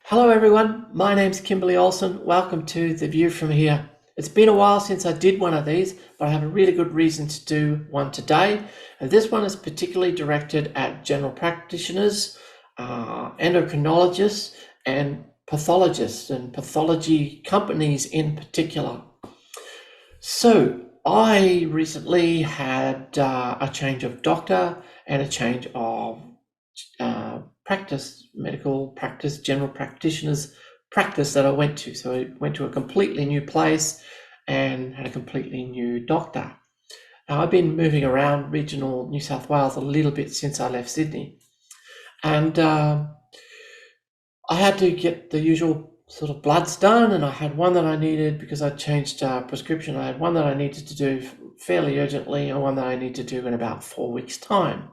Hello everyone, my name's Kimberly Olson. Welcome to The View From Here. It's been a while since I did one of these, but I have a really good reason to do one today. And this one is particularly directed at general practitioners, endocrinologists, and pathologists and pathology companies in particular. So I recently had a change of doctor and a change of medical practice, general practitioners practice that I went to. So I went to a completely new place and had a completely new doctor. Now I've been moving around regional New South Wales a little bit since I left Sydney. And I had to get the usual sort of bloods done, and I had one that I needed because I changed prescription. I had one that I needed to do fairly urgently and one that I need to do in about 4 weeks' time.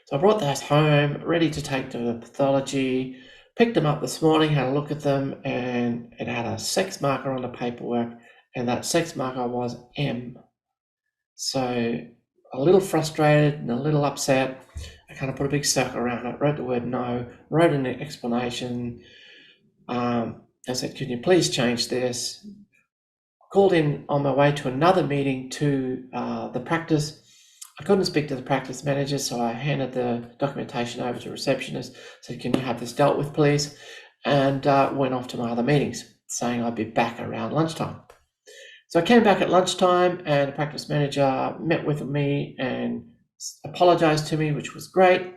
So I brought those home, ready to take to the pathology, picked them up this morning, had a look at them, and it had a sex marker on the paperwork, and that sex marker was M. So a little frustrated and a little upset. I kind of put a big circle around it, wrote the word no, wrote an explanation. I said, can you please change this? Called in on my way to another meeting to the practice. I couldn't speak to the practice manager, so I handed the documentation over to the receptionist, said, can you have this dealt with, please? And went off to my other meetings, saying I'd be back around lunchtime. So I came back at lunchtime, and the practice manager met with me and apologized to me, which was great,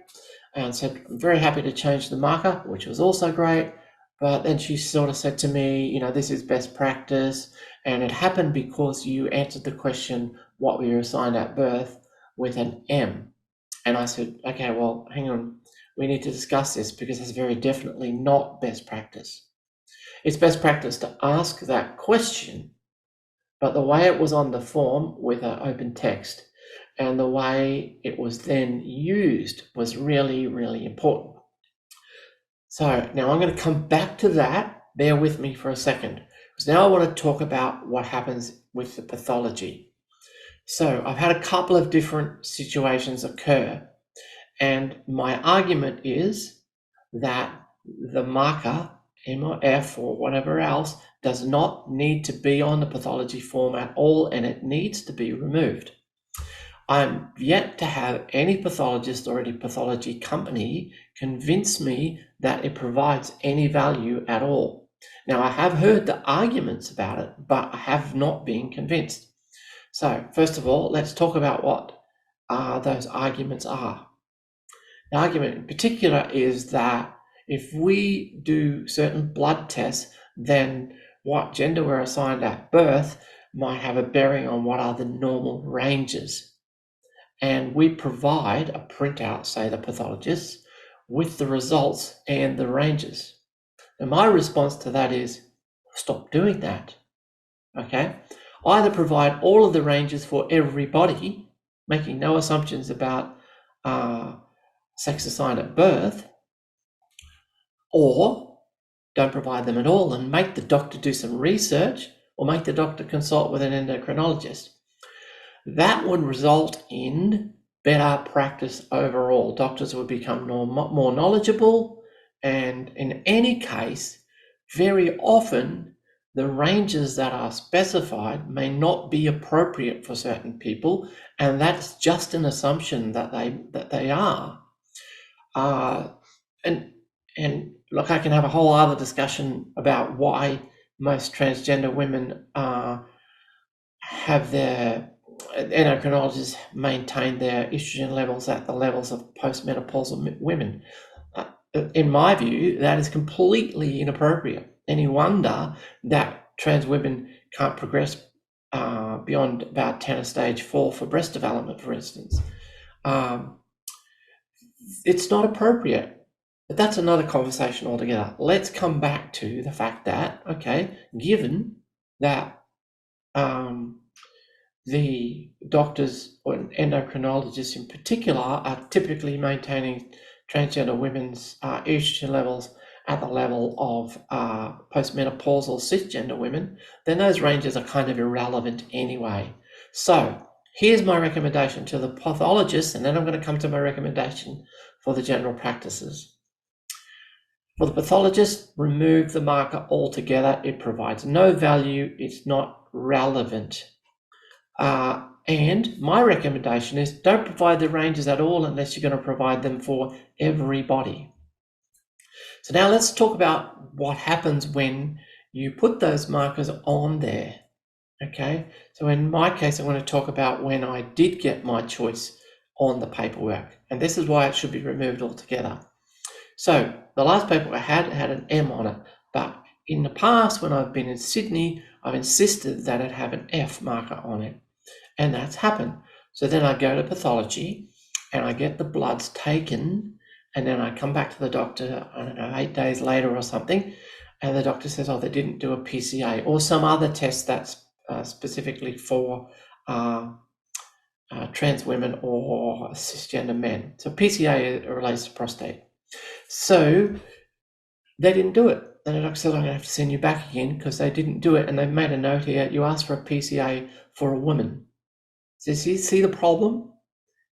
and said, I'm very happy to change the marker, which was also great. But then she sort of said to me, this is best practice, and it happened because you answered the question, what were you assigned at birth, with an M. And I said, okay, well, hang on, we need to discuss this because it's very definitely not best practice. It's best practice to ask that question, but the way it was on the form with an open text and the way it was then used was really, really important. So now I'm going to come back to that. Bear with me for a second, because now I want to talk about what happens with the pathology. So I've had a couple of different situations occur, and my argument is that the marker, M or F or whatever else, does not need to be on the pathology form at all, and it needs to be removed. I'm yet to have any pathologist or any pathology company convince me that it provides any value at all. Now, I have heard the arguments about it, but I have not been convinced. So first of all, let's talk about what those arguments are. The argument in particular is that if we do certain blood tests, then what gender we're assigned at birth might have a bearing on what are the normal ranges. And we provide a printout, say the pathologists, with the results and the ranges. And my response to that is, stop doing that, okay? Either provide all of the ranges for everybody, making no assumptions about sex assigned at birth, or don't provide them at all and make the doctor do some research or make the doctor consult with an endocrinologist. That would result in better practice overall. Doctors would become more knowledgeable, and in any case, very often the ranges that are specified may not be appropriate for certain people, and that's just an assumption that they are. And look, I can have a whole other discussion about why most transgender women have their endocrinologists maintain their estrogen levels at the levels of postmenopausal women. In my view, that is completely inappropriate. Any wonder that trans women can't progress beyond about 10 stage 4 for breast development, for instance. It's not appropriate. But that's another conversation altogether. Let's come back to the fact that, okay, given that the doctors or endocrinologists in particular are typically maintaining transgender women's estrogen levels at the level of postmenopausal cisgender women, then those ranges are kind of irrelevant anyway. So here's my recommendation to the pathologists, and then I'm going to come to my recommendation for the general practices. For the pathologist, remove the marker altogether. It provides no value. It's not relevant. And my recommendation is don't provide the ranges at all unless you're going to provide them for everybody. So now let's talk about what happens when you put those markers on there. Okay, so in my case, I want to talk about when I did get my choice on the paperwork, and this is why it should be removed altogether. So the last paper I had an M on it, but in the past when I've been in Sydney, I've insisted that it have an F marker on it, and that's happened. So then I go to pathology and I get the bloods taken, and then I come back to the doctor, I don't know, 8 days later or something, and the doctor says, oh, they didn't do a PCA or some other test that's specifically for trans women or cisgender men. So PCA relates to prostate. So they didn't do it. And the doctor said, I'm going to have to send you back again because they didn't do it. And they've made a note here, you asked for a PCA for a woman. So you see the problem?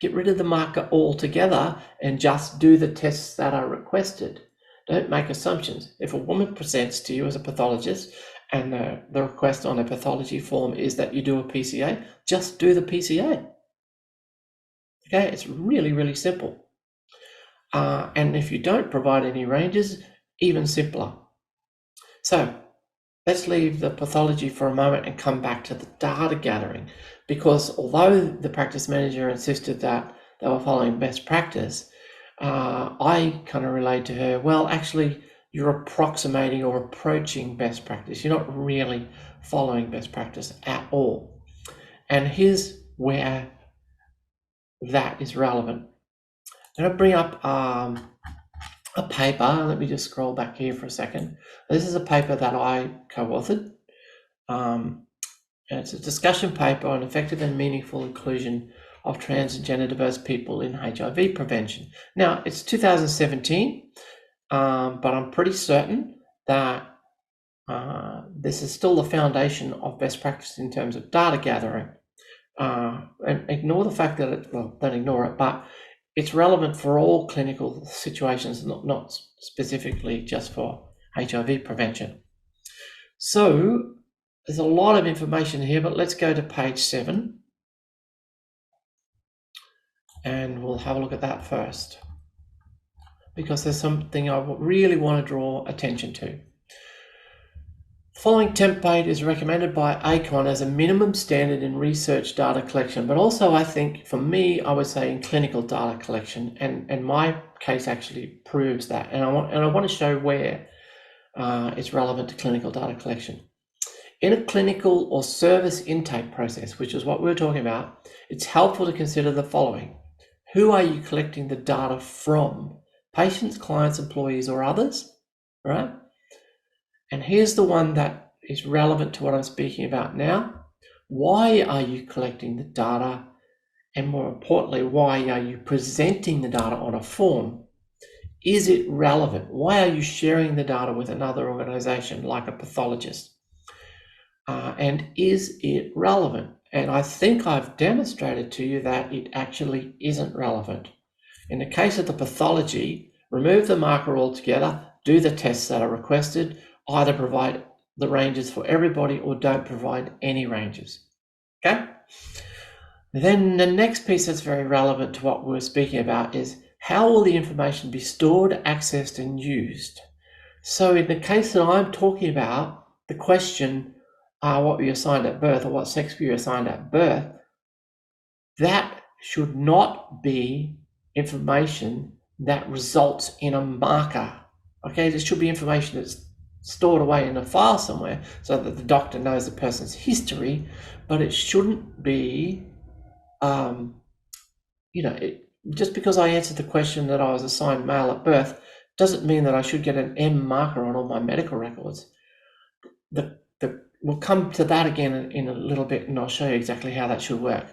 Get rid of the marker altogether and just do the tests that are requested. Don't make assumptions. If a woman presents to you as a pathologist and the request on a pathology form is that you do a PCA, just do the PCA. Okay, it's really, really simple. And if you don't provide any ranges, even simpler. So let's leave the pathology for a moment and come back to the data gathering, because although the practice manager insisted that they were following best practice, I kind of relayed to her, well, actually, you're approximating or approaching best practice. You're not really following best practice at all. And here's where that is relevant. I'm going to bring up a paper. Let me just scroll back here for a second. This is a paper that I co-authored. And it's a discussion paper on effective and meaningful inclusion of trans and gender diverse people in HIV prevention. Now, it's 2017, but I'm pretty certain that this is still the foundation of best practice in terms of data gathering. And ignore the fact that don't ignore it, but it's relevant for all clinical situations, not specifically just for HIV prevention. So there's a lot of information here, but let's go to page 7 and we'll have a look at that first, because there's something I really want to draw attention to. The following template is recommended by ACON as a minimum standard in research data collection, but also I think for me, I would say in clinical data collection, and my case actually proves that. And I want to show where it's relevant to clinical data collection. In a clinical or service intake process, which is what we're talking about, it's helpful to consider the following. Who are you collecting the data from? Patients, clients, employees, or others, right? And here's the one that is relevant to what I'm speaking about now. Why are you collecting the data? And more importantly, why are you presenting the data on a form? Is it relevant? Why are you sharing the data with another organization like a pathologist? And is it relevant? And I think I've demonstrated to you that it actually isn't relevant. In the case of the pathology, remove the marker altogether, do the tests that are requested, either provide the ranges for everybody or don't provide any ranges. Okay? Then the next piece that's very relevant to what we're speaking about is how will the information be stored, accessed, and used? So in the case that I'm talking about, the question, what were you assigned at birth or what sex were you assigned at birth, that should not be information that results in a marker. Okay, there should be information that's stored away in a file somewhere so that the doctor knows the person's history, but it shouldn't be, just because I answered the question that I was assigned male at birth doesn't mean that I should get an M marker on all my medical records. We'll come to that again in a little bit, and I'll show you exactly how that should work.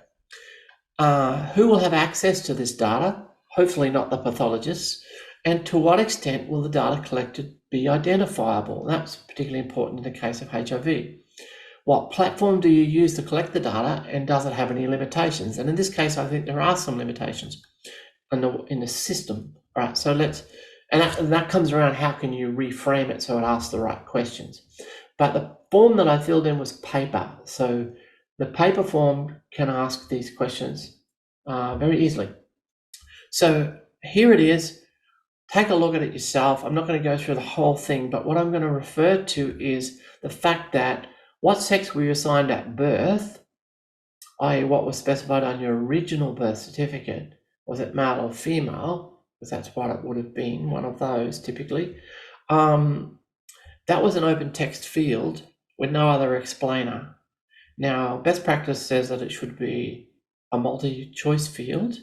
Who will have access to this data? Hopefully not the pathologists. And to what extent will the data collected be identifiable? That's particularly important in the case of HIV. What platform do you use to collect the data, and does it have any limitations? And in this case, I think there are some limitations in the system. All right, so And that comes around, how can you reframe it so it asks the right questions? But the form that I filled in was paper. So the paper form can ask these questions very easily. So here it is. Take a look at it yourself. I'm not going to go through the whole thing, but what I'm going to refer to is the fact that what sex were you assigned at birth, i.e. what was specified on your original birth certificate. Was it male or female? Because that's what it would have been, one of those typically. That was an open text field with no other explainer. Now, best practice says that it should be a multi-choice field,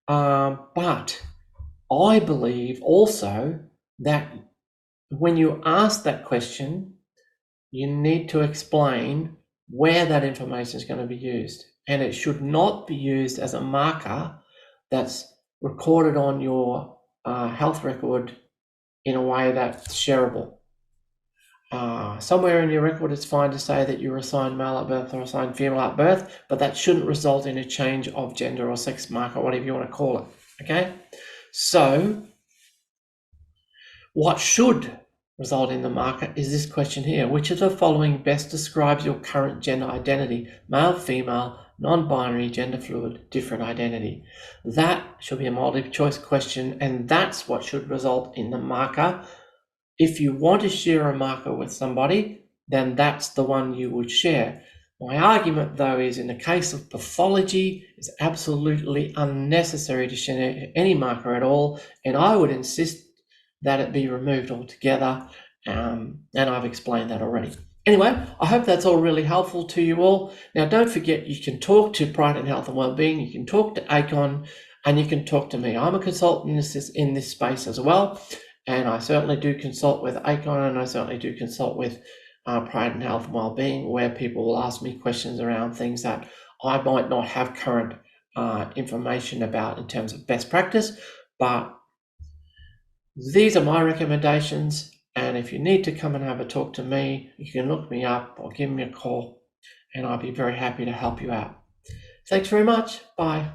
but I believe also that when you ask that question, you need to explain where that information is going to be used. And it should not be used as a marker that's recorded on your health record in a way that's shareable. Somewhere in your record, it's fine to say that you were assigned male at birth or assigned female at birth, but that shouldn't result in a change of gender or sex marker, whatever you want to call it. Okay? So, what should result in the marker is this question here. Which of the following best describes your current gender identity? Male, female, non-binary, gender fluid, different identity. That should be a multiple choice question, and that's what should result in the marker. If you want to share a marker with somebody, then that's the one you would share. My argument, though, is in the case of pathology, it's absolutely unnecessary to share any marker at all, and I would insist that it be removed altogether, and I've explained that already. Anyway, I hope that's all really helpful to you all. Now, don't forget, you can talk to Pride in Health and Wellbeing, you can talk to ACON, and you can talk to me. I'm a consultant in this space as well, and I certainly do consult with ACON, and I certainly do consult with Pride in Health and Wellbeing, where people will ask me questions around things that I might not have current information about in terms of best practice, but these are my recommendations, and if you need to come and have a talk to me, you can look me up or give me a call, and I'll be very happy to help you out. Thanks very much. Bye.